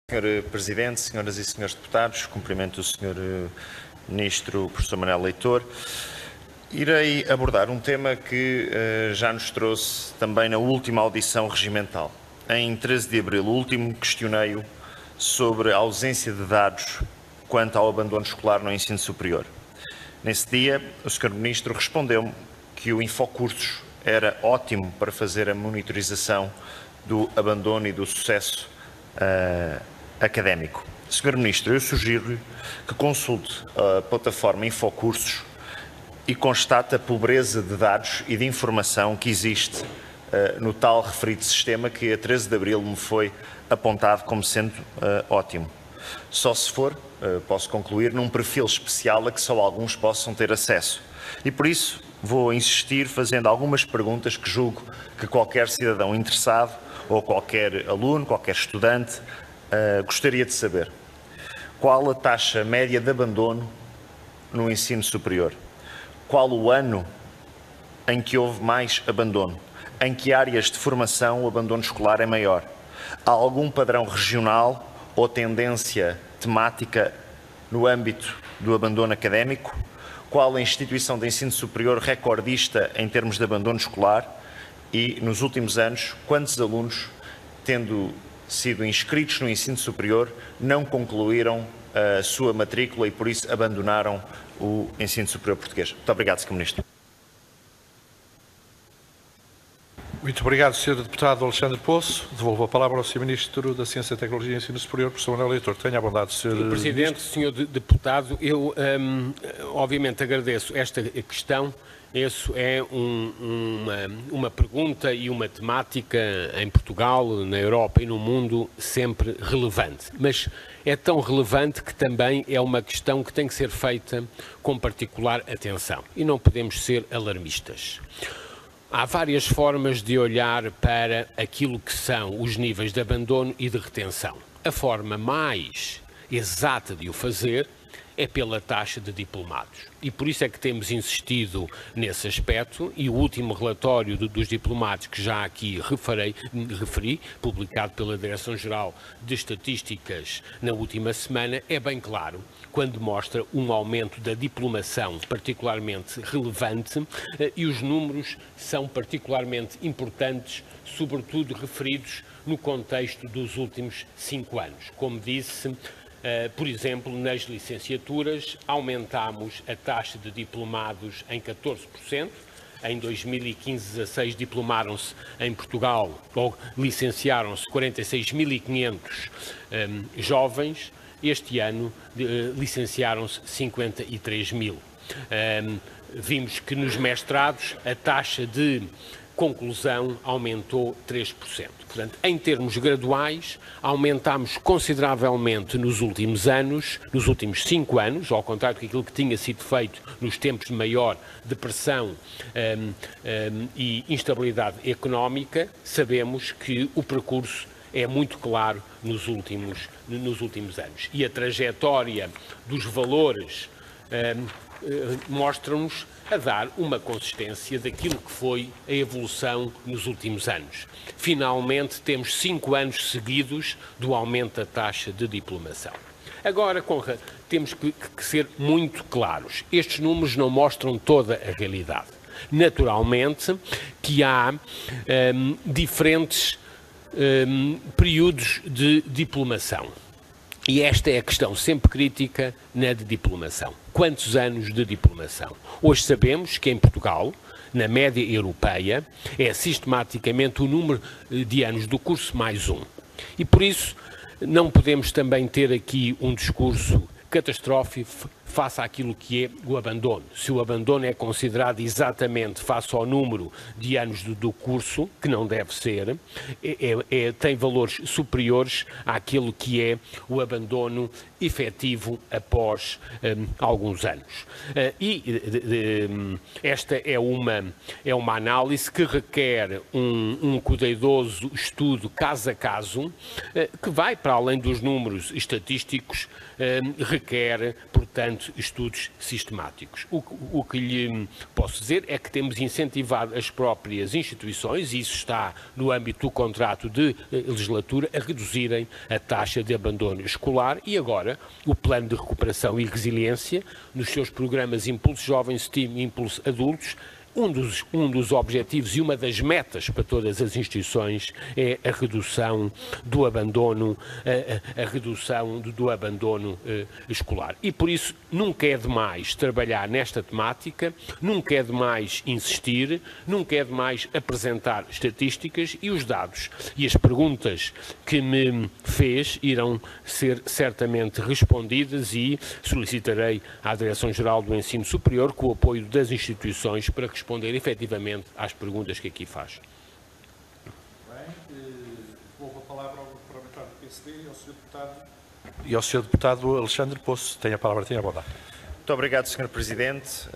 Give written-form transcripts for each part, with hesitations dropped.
Sr. Presidente, senhoras e senhores deputados, cumprimento o Sr. Ministro, professor Manuel Leitor. Irei abordar um tema que já nos trouxe também na última audição regimental. Em 13 de abril, o último, questionei-o sobre a ausência de dados quanto ao abandono escolar no ensino superior. Nesse dia, o Sr. Ministro respondeu-me que o Infocursos era ótimo para fazer a monitorização do abandono e do sucesso académico. Sr. Ministro, eu sugiro-lhe que consulte a plataforma Infocursos e constate a pobreza de dados e de informação que existe no tal referido sistema que a 13 de abril me foi apontado como sendo ótimo. Só se for, posso concluir, num perfil especial a que só alguns possam ter acesso. E por isso vou insistir fazendo algumas perguntas que julgo que qualquer cidadão interessado ou qualquer aluno, qualquer estudante gostaria de saber. Qual a taxa média de abandono no ensino superior? Qual o ano em que houve mais abandono? Em que áreas de formação o abandono escolar é maior? Há algum padrão regional ou tendência temática no âmbito do abandono académico? Qual a instituição de ensino superior recordista em termos de abandono escolar? E, nos últimos anos, quantos alunos, tendo sido inscritos no ensino superior, não concluíram a sua matrícula e, por isso, abandonaram o ensino superior português? Muito obrigado, Sr. Ministro. Muito obrigado, Sr. Deputado Alexandre Poço. Devolvo a palavra ao Sr. Ministro da Ciência, Tecnologia e Ensino Superior, professor Manuel Leitor. Tenha a bondade, Sr. Presidente, Sr. Deputado, eu obviamente agradeço esta questão. Isso é uma pergunta e uma temática em Portugal, na Europa e no mundo sempre relevante. Mas é tão relevante que também é uma questão que tem que ser feita com particular atenção. E não podemos ser alarmistas. Há várias formas de olhar para aquilo que são os níveis de abandono e de retenção. A forma mais exata de o fazer é pela taxa de diplomados. E por isso é que temos insistido nesse aspecto, e o último relatório dos diplomados que já aqui referi, publicado pela Direção-Geral de Estatísticas na última semana, é bem claro, quando mostra um aumento da diplomação particularmente relevante, e os números são particularmente importantes, sobretudo referidos no contexto dos últimos 5 anos. Como disse, por exemplo, nas licenciaturas, aumentámos a taxa de diplomados em 14%. Em 2015-16 diplomaram-se em Portugal, ou licenciaram-se 46.500 jovens. Este ano licenciaram-se 53.000. Vimos que nos mestrados a taxa de conclusão aumentou 3%. Portanto, em termos graduais, aumentámos consideravelmente nos últimos anos, nos últimos 5 anos, ao contrário daquilo que tinha sido feito nos tempos de maior depressão e instabilidade económica. Sabemos que o percurso é muito claro nos últimos anos. E a trajetória dos valores mostra-nos a dar uma consistência daquilo que foi a evolução nos últimos anos. Finalmente, temos 5 anos seguidos do aumento da taxa de diplomação. Agora, temos que ser muito claros. Estes números não mostram toda a realidade. Naturalmente que há diferentes períodos de diplomação. E esta é a questão sempre crítica na de diplomação. Quantos anos de diplomação? Hoje sabemos que em Portugal, na média europeia, é sistematicamente o número de anos do curso mais 1. E por isso não podemos também ter aqui um discurso catastrófico face àquilo que é o abandono. Se o abandono é considerado exatamente face ao número de anos do curso, que não deve ser, tem valores superiores àquilo que é o abandono efetivo após alguns anos. Esta é uma análise que requer um cuidadoso estudo caso a caso, que vai para além dos números estatísticos, requer, portanto, portanto, estudos sistemáticos. O que lhe posso dizer é que temos incentivado as próprias instituições, e isso está no âmbito do contrato de legislatura, a reduzirem a taxa de abandono escolar, e agora o Plano de Recuperação e Resiliência, nos seus programas Impulso Jovens, STEAM e Impulso Adultos, um dos objetivos e uma das metas para todas as instituições é a redução do abandono, do abandono escolar. E por isso nunca é demais trabalhar nesta temática, nunca é demais insistir, nunca é demais apresentar estatísticas, e os dados e as perguntas que me fez irão ser certamente respondidas, e solicitarei à Direção-Geral do Ensino Superior com o apoio das instituições para responder efetivamente às perguntas que aqui faz. Bem, devolvo a palavra ao parlamentar do PSD e ao Sr. Deputado Alexandre Poço. Tem a palavra, tem a bondade. Muito obrigado, Sr. Presidente.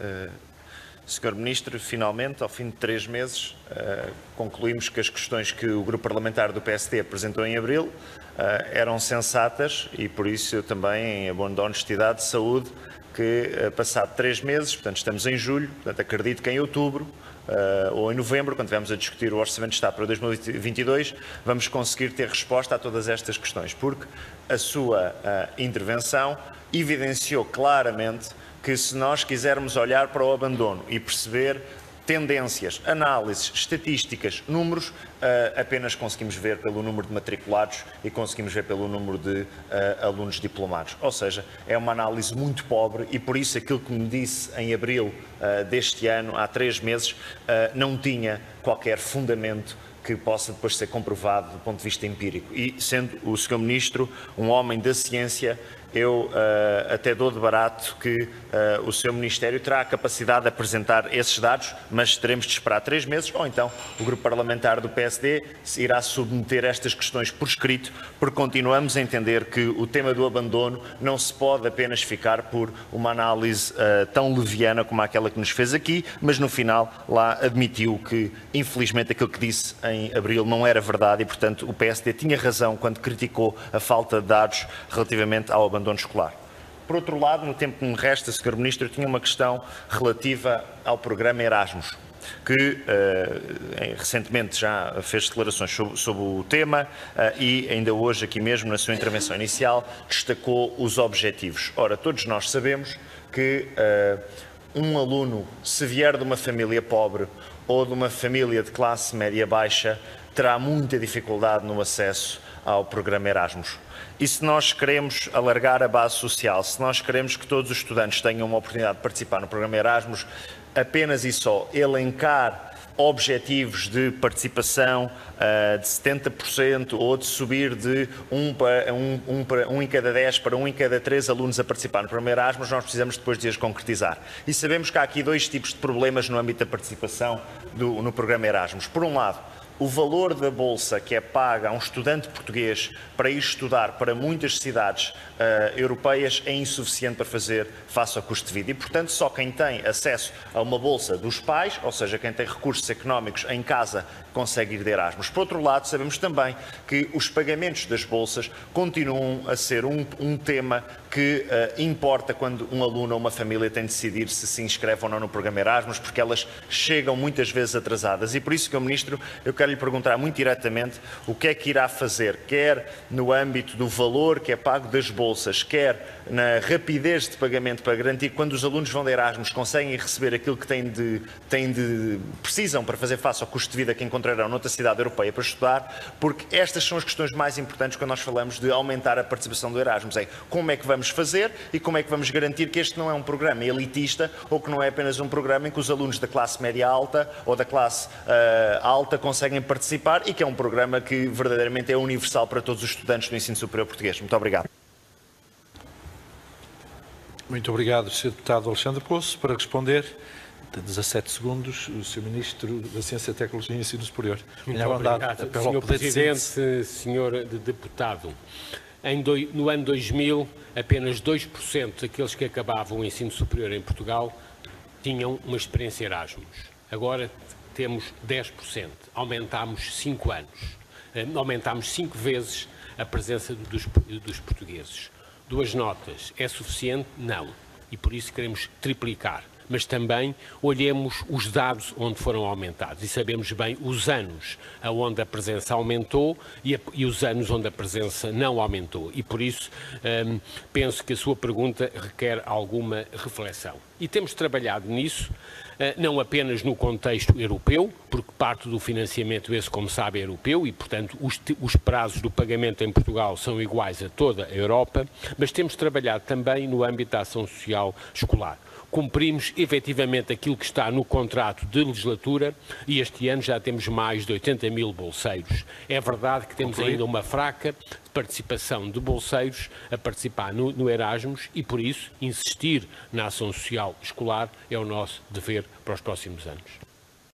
Sr. Ministro, finalmente, ao fim de 3 meses, concluímos que as questões que o Grupo Parlamentar do PSD apresentou em abril eram sensatas, e por isso eu também, em abono da honestidade de saúde, que passado 3 meses, portanto estamos em julho, portanto acredito que em outubro ou em novembro, quando estivermos a discutir o Orçamento de Estado para 2022, vamos conseguir ter resposta a todas estas questões, porque a sua intervenção evidenciou claramente que, se nós quisermos olhar para o abandono e perceber tendências, análises, estatísticas, números, apenas conseguimos ver pelo número de matriculados e conseguimos ver pelo número de alunos diplomados. Ou seja, é uma análise muito pobre, e por isso aquilo que me disse em abril deste ano, há 3 meses, não tinha qualquer fundamento que possa depois ser comprovado do ponto de vista empírico. E, sendo o Sr. Ministro um homem da ciência, eu até dou de barato que o seu Ministério terá a capacidade de apresentar esses dados, mas teremos de esperar 3 meses, ou então o Grupo Parlamentar do PSD irá submeter estas questões por escrito, porque continuamos a entender que o tema do abandono não se pode apenas ficar por uma análise tão leviana como aquela que nos fez aqui, mas no final lá admitiu que, infelizmente, aquilo que disse em abril não era verdade, e, portanto, o PSD tinha razão quando criticou a falta de dados relativamente ao abandono escolar. Por outro lado, no tempo que me resta, Sr. Ministro, eu tinha uma questão relativa ao programa Erasmus, que recentemente já fez declarações sobre o tema e ainda hoje, aqui mesmo na sua intervenção inicial, destacou os objetivos. Ora, todos nós sabemos que um aluno, se vier de uma família pobre ou de uma família de classe média baixa, terá muita dificuldade no acesso ao programa Erasmus. E se nós queremos alargar a base social, se nós queremos que todos os estudantes tenham uma oportunidade de participar no programa Erasmus, apenas e só elencar objetivos de participação de 70% ou de subir de 1 em cada 10 para 1 em cada 3 alunos a participar no programa Erasmus, nós precisamos depois de as concretizar. E sabemos que há aqui 2 tipos de problemas no âmbito da participação no programa Erasmus. Por um lado, o valor da bolsa que é paga a um estudante português para ir estudar para muitas cidades europeias é insuficiente para fazer face ao custo de vida, e, portanto, só quem tem acesso a uma bolsa dos pais, ou seja, quem tem recursos económicos em casa, consegue ir de Erasmus. Por outro lado, sabemos também que os pagamentos das bolsas continuam a ser um tema que importa quando um aluno ou uma família tem de decidir se inscreve ou não no programa Erasmus, porque elas chegam muitas vezes atrasadas, e por isso, Sr. Ministro, eu quero lhe perguntar muito diretamente o que é que irá fazer, quer no âmbito do valor que é pago das bolsas, quer na rapidez de pagamento, para garantir que, quando os alunos vão de Erasmus, conseguem receber aquilo que precisam para fazer face ao custo de vida que encontrarão noutra cidade europeia para estudar, porque estas são as questões mais importantes quando nós falamos de aumentar a participação do Erasmus. É como é que vamos fazer e como é que vamos garantir que este não é um programa elitista, ou que não é apenas um programa em que os alunos da classe média alta ou da classe alta conseguem participar, e que é um programa que verdadeiramente é universal para todos os estudantes do ensino superior português. Muito obrigado. Muito obrigado, Sr. Deputado Alexandre Poço. Para responder, tem 17 segundos, o Sr. Ministro da Ciência, Tecnologia e Ensino Superior. Muito obrigado, Sr. Presidente, Sr. Deputado. No ano 2000, apenas 2% daqueles que acabavam o ensino superior em Portugal tinham uma experiência Erasmus. Agora temos 10%. Aumentámos 5 anos. Aumentámos 5 vezes a presença dos portugueses. 2 notas. É suficiente? Não. e por isso queremos triplicar. Mas também olhemos os dados onde foram aumentados e sabemos bem os anos onde a presença aumentou e os anos onde a presença não aumentou. E por isso penso que a sua pergunta requer alguma reflexão. E temos trabalhado nisso, não apenas no contexto europeu, porque parte do financiamento esse, como sabe, é europeu e, portanto, os prazos do pagamento em Portugal são iguais a toda a Europa, mas temos trabalhado também no âmbito da ação social escolar. Cumprimos efetivamente aquilo que está no contrato de legislatura e este ano já temos mais de 80 mil bolseiros. É verdade que temos ainda uma fraca participação de bolseiros a participar no Erasmus e, por isso, insistir na ação social escolar é o nosso dever para os próximos anos.